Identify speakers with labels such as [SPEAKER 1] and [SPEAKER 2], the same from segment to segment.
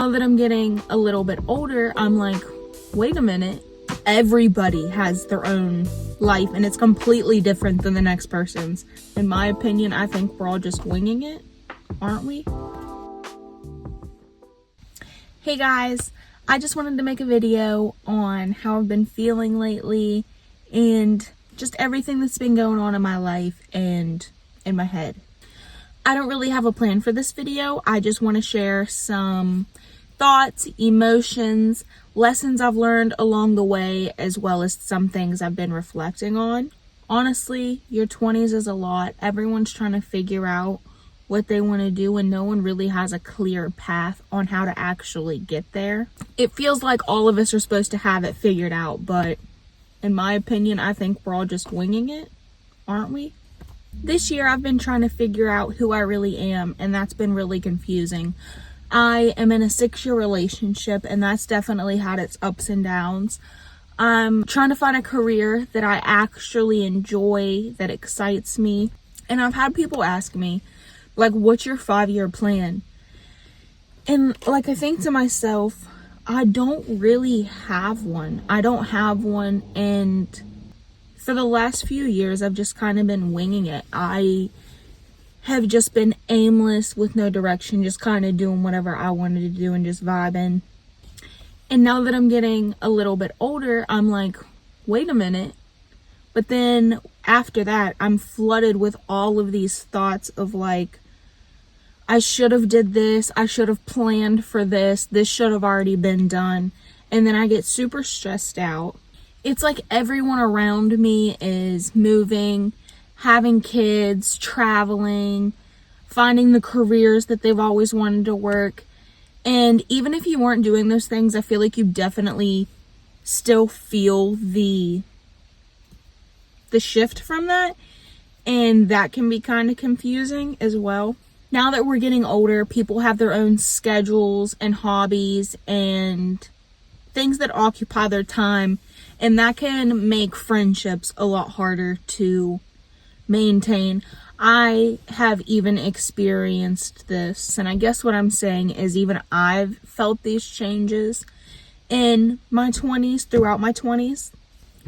[SPEAKER 1] Now that I'm getting a little bit older, I'm like, wait a minute. Everybody has their own life and it's completely different than the next person's. In my opinion, I think we're all just winging it, aren't we? Hey guys, I just wanted to make a video on how I've been feeling lately and just everything that's been going on in my life and in my head. I don't really have a plan for this video. I just want to share some thoughts, emotions, lessons I've learned along the way, as well as some things I've been reflecting on. Honestly, your 20s is a lot. Everyone's trying to figure out what they want to do and no one really has a clear path on how to actually get there. It feels like all of us are supposed to have it figured out, but in my opinion, I think we're all just winging it, aren't we? This year I've been trying to figure out who I really am, and that's been really confusing. I am in a 6-year relationship, and that's definitely had its ups and downs. I'm trying to find a career that I actually enjoy, that excites me. And I've had people ask me, like, what's your 5-year plan? And like, I think to myself, I don't really have one. And for the last few years, I've just kind of been winging it. I have just been aimless with no direction, just kind of doing whatever I wanted to do and just vibing. And now that I'm getting a little bit older, I'm like, wait a minute. But then after that, I'm flooded with all of these thoughts of like, I should have did this. I should have planned for this. This should have already been done. And then I get super stressed out. It's like everyone around me is moving, having kids, traveling, finding the careers that they've always wanted to work. And even if you weren't doing those things, I feel like you definitely still feel the shift from that. And that can be kind of confusing as well. Now that we're getting older, people have their own schedules and hobbies and things that occupy their time. And that can make friendships a lot harder to maintain. I have even experienced this, and I guess what I'm saying is even I've felt these changes in my 20s, throughout my 20s.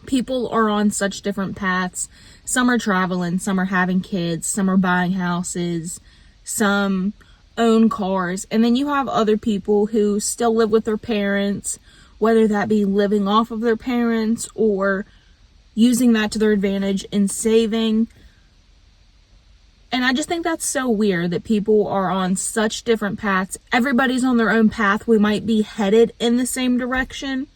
[SPEAKER 1] People are on such different paths. Some are traveling, some are having kids, some are buying houses, some own cars, and then you have other people who still live with their parents, whether that be living off of their parents or using that to their advantage in saving. And I just think that's so weird that people are on such different paths. Everybody's on their own path. We might be headed in the same direction,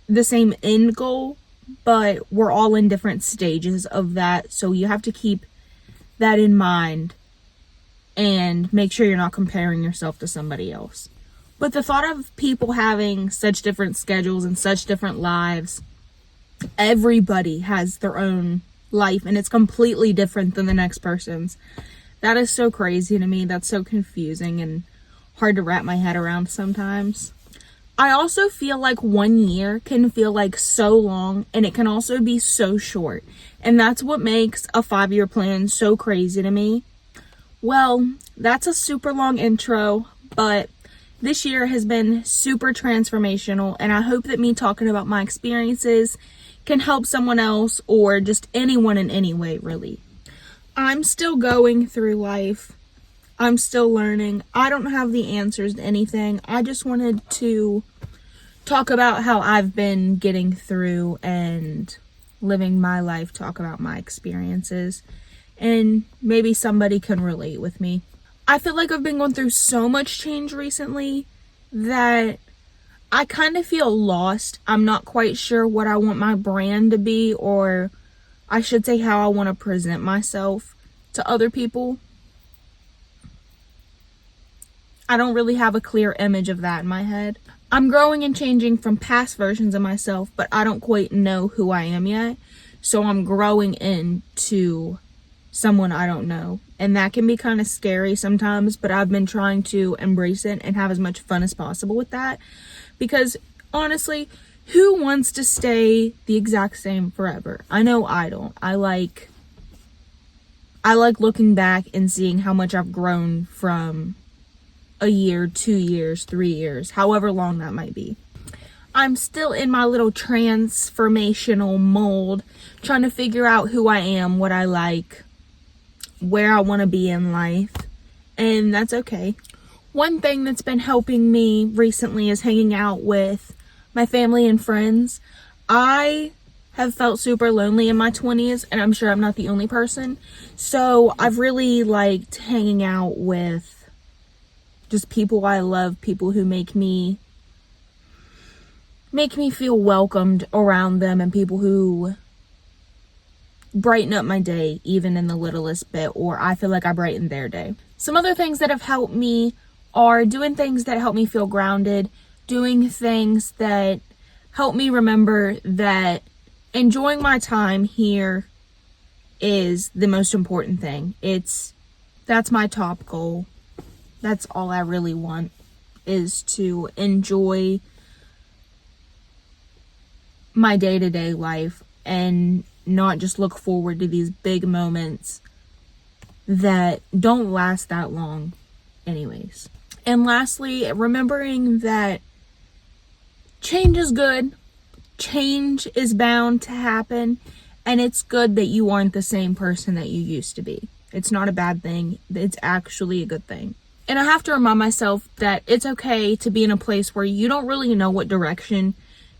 [SPEAKER 1] the same end goal, but we're all in different stages of that. So you have to keep that in mind and make sure you're not comparing yourself to somebody else. But the thought of people having such different schedules and such different lives, everybody has their own life and it's completely different than the next person's. That is so crazy to me. That's so confusing and hard to wrap my head around sometimes. I also feel like 1 year can feel like so long, and it can also be so short. And that's what makes a 5-year plan so crazy to me. Well, that's a super long intro, but this year has been super transformational, and I hope that me talking about my experiences can help someone else or just anyone in any way, really. I'm still going through life. I'm still learning. I don't have the answers to anything. I just wanted to talk about how I've been getting through and living my life, talk about my experiences, and maybe somebody can relate with me. I feel like I've been going through so much change recently that I kind of feel lost. I'm not quite sure what I want my brand to be, or I should say how I want to present myself to other people. I don't really have a clear image of that in my head. I'm growing and changing from past versions of myself, but I don't quite know who I am yet. So I'm growing into someone I don't know. And that can be kind of scary sometimes, but I've been trying to embrace it and have as much fun as possible with that. Because honestly, who wants to stay the exact same forever? I know I don't. I like looking back and seeing how much I've grown from a year, 2 years, 3 years, however long that might be. I'm still in my little transformational mold, trying to figure out who I am, what I like, where I want to be in life, and that's okay. One thing that's been helping me recently is hanging out with my family and friends. I have felt super lonely in my 20s, and I'm sure I'm not the only person. So I've really liked hanging out with just people I love, people who make me feel welcomed around them, and people who brighten up my day, even in the littlest bit, or I feel like I brighten their day. Some other things that have helped me are doing things that help me feel grounded, doing things that help me remember that enjoying my time here is the most important thing. That's my top goal. That's all I really want, is to enjoy my day-to-day life and not just look forward to these big moments that don't last that long anyways. And lastly, remembering that change is good. Change is bound to happen, and it's good that you aren't the same person that you used to be. It's not a bad thing. It's actually a good thing. And I have to remind myself that it's okay to be in a place where you don't really know what direction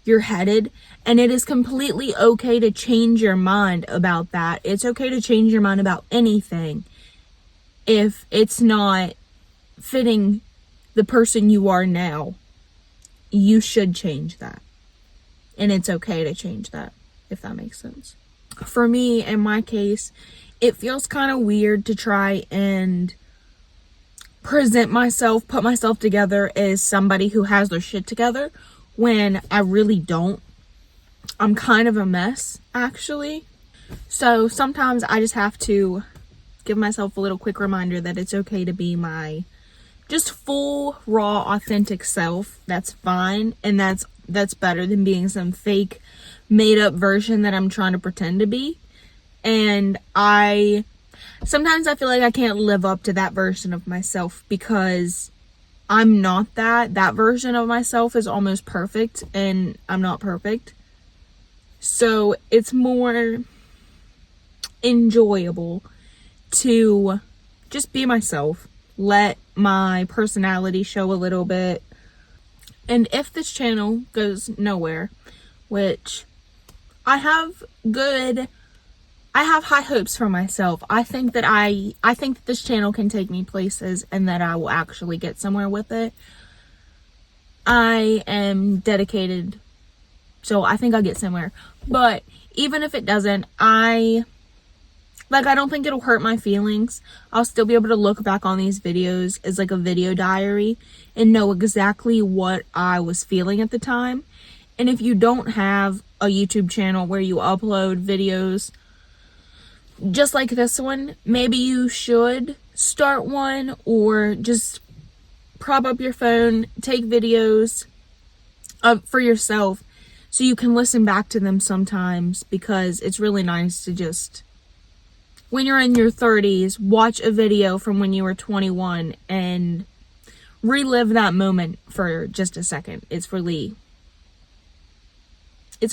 [SPEAKER 1] you're headed, and it is completely okay to change your mind about that. It's okay to change your mind about anything if it's not fitting the person you are now. You should change that, and it's okay to change that, if that makes sense. For me, in my case, it feels kind of weird to try and present myself, put myself together as somebody who has their shit together when I really don't. I'm kind of a mess, actually. So sometimes I just have to give myself a little quick reminder that it's okay to be my just full, raw, authentic self. That's fine, and that's better than being some fake, made-up version that I'm trying to pretend to be. And sometimes I feel like I can't live up to that version of myself because I'm not that. That version of myself is almost perfect, and I'm not perfect. So it's more enjoyable to just be myself, let my personality show a little bit. And if this channel goes nowhere, which I have high hopes for myself. I think that this channel can take me places, and that I will actually get somewhere with it. I am dedicated, so I think I'll get somewhere. But even if it doesn't, I don't think it'll hurt my feelings. I'll still be able to look back on these videos as like a video diary and know exactly what I was feeling at the time. And if you don't have a YouTube channel where you upload videos just like this one, maybe you should start one, or just prop up your phone, take videos for yourself so you can listen back to them sometimes, because it's really nice to just, when you're in your 30s, watch a video from when you were 21 and relive that moment for just a second. It's a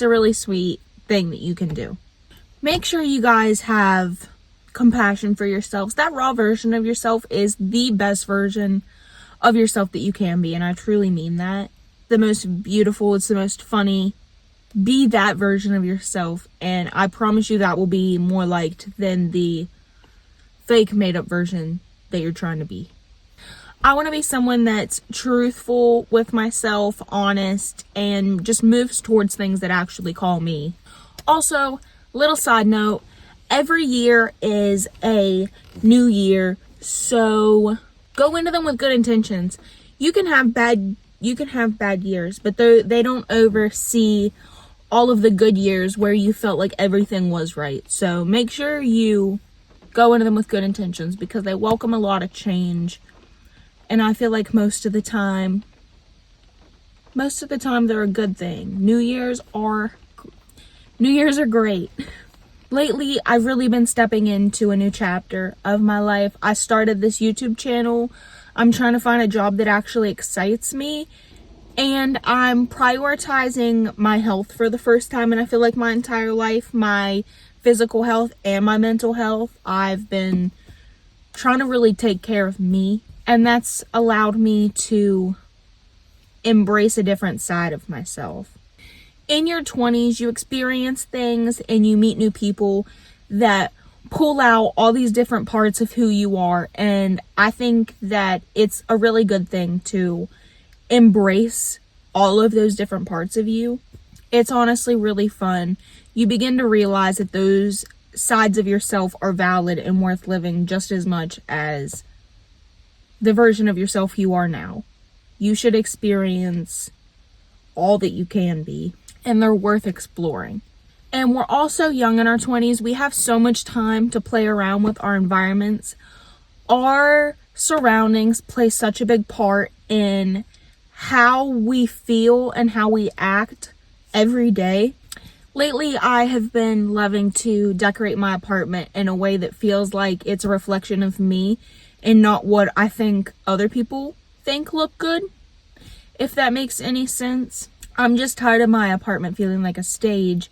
[SPEAKER 1] really sweet thing that you can do. Make sure you guys have compassion for yourselves. That raw version of yourself is the best version of yourself that you can be, and I truly mean that. The most beautiful, it's the most funny. Be that version of yourself, and I promise you that will be more liked than the fake made-up version that you're trying to be. I want to be someone that's truthful with myself, honest, and just moves towards things that actually call me. Also, little side note, every year is a new year, so go into them with good intentions. You can have bad years, but they don't oversee all of the good years where you felt like everything was right. So make sure you go into them with good intentions, because they welcome a lot of change. And I feel like most of the time they're a good thing. New Year's are great. Lately, I've really been stepping into a new chapter of my life. I started this YouTube channel I'm trying to find a job that actually excites me. And I'm prioritizing my health for the first time. And I feel like my entire life, my physical health and my mental health, I've been trying to really take care of me. And that's allowed me to embrace a different side of myself. In your 20s, you experience things and you meet new people that pull out all these different parts of who you are. And I think that it's a really good thing to embrace all of those different parts of you. It's honestly really fun. You begin to realize that those sides of yourself are valid and worth living just as much as the version of yourself you are now. You should experience all that you can be, and they're worth exploring. And we're also young in our 20s. We have so much time to play around with our environments. Our surroundings play such a big part in how we feel and how we act every day. Lately, I have been loving to decorate my apartment in a way that feels like it's a reflection of me and not what I think other people think look good, if that makes any sense. I'm just tired of my apartment feeling like a stage,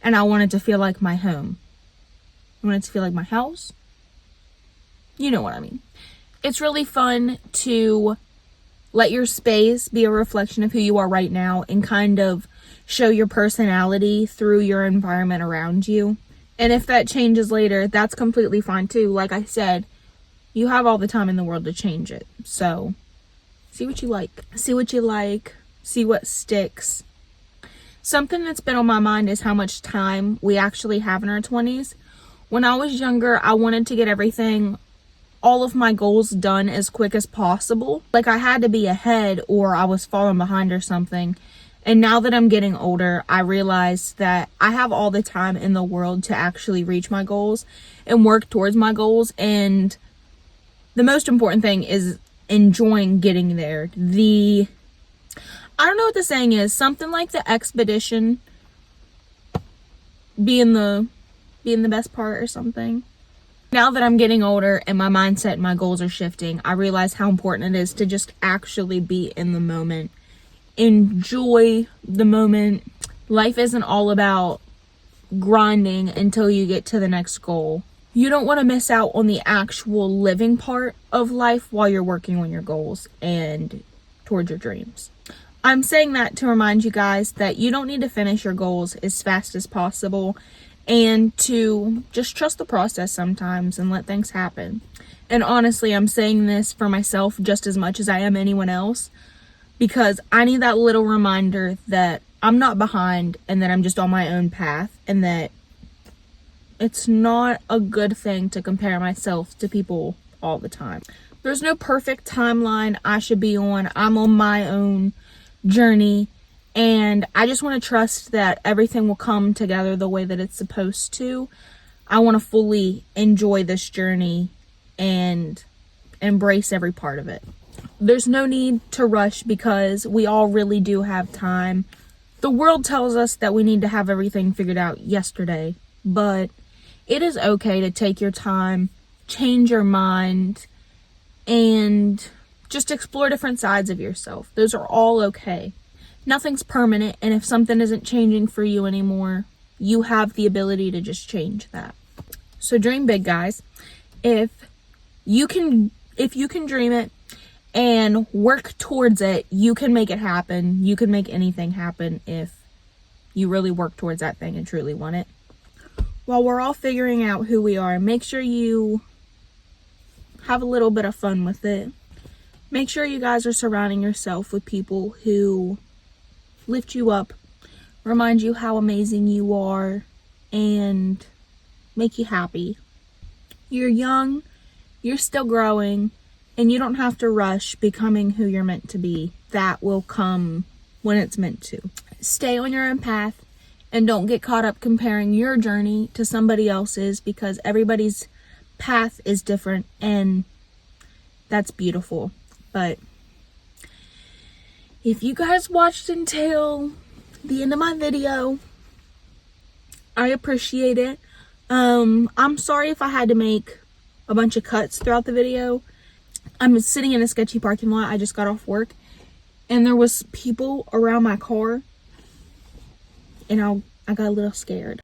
[SPEAKER 1] and I want it to feel like my home. I want it to feel like my house. You know what I mean. It's really fun to let your space be a reflection of who you are right now and kind of show your personality through your environment around you. And if that changes later, that's completely fine too. Like I said, you have all the time in the world to change it. So see what you like. See what you like. See what sticks. Something that's been on my mind is how much time we actually have in our 20s. When I was younger, I wanted to get everything, all of my goals done as quick as possible. Like I had to be ahead or I was falling behind or something. And now that I'm getting older, I realize that I have all the time in the world to actually reach my goals and work towards my goals. And the most important thing is enjoying getting there. I don't know what the saying is, something like the expedition being the best part or something. Now that I'm getting older and my mindset and my goals are shifting, I realize how important it is to just actually be in the moment. Enjoy the moment. Life isn't all about grinding until you get to the next goal. You don't want to miss out on the actual living part of life while you're working on your goals and towards your dreams. I'm saying that to remind you guys that you don't need to finish your goals as fast as possible and to just trust the process sometimes and let things happen. And honestly, I'm saying this for myself just as much as I am anyone else, because I need that little reminder that I'm not behind and that I'm just on my own path, and that it's not a good thing to compare myself to people all the time. There's no perfect timeline I should be on. I'm on my own journey, and I just want to trust that everything will come together the way that it's supposed to. I want to fully enjoy this journey and embrace every part of it. There's no need to rush because we all really do have time. The world tells us that we need to have everything figured out yesterday, but it is okay to take your time, change your mind, and just explore different sides of yourself. Those are all okay. Nothing's permanent, and if something isn't changing for you anymore, you have the ability to just change that. So dream big, guys. If you can dream it and work towards it, you can make it happen. You can make anything happen if you really work towards that thing and truly want it. While we're all figuring out who we are, make sure you have a little bit of fun with it. Make sure you guys are surrounding yourself with people who lift you up, remind you how amazing you are, and make you happy. You're young, you're still growing, and you don't have to rush becoming who you're meant to be. That will come when it's meant to. Stay on your own path and don't get caught up comparing your journey to somebody else's, because everybody's path is different, and that's beautiful. But if you guys watched until the end of my video, I appreciate it. I'm sorry if I had to make a bunch of cuts throughout the video. I'm sitting in a sketchy parking lot. I just got off work, and there was people around my car, and I got a little scared.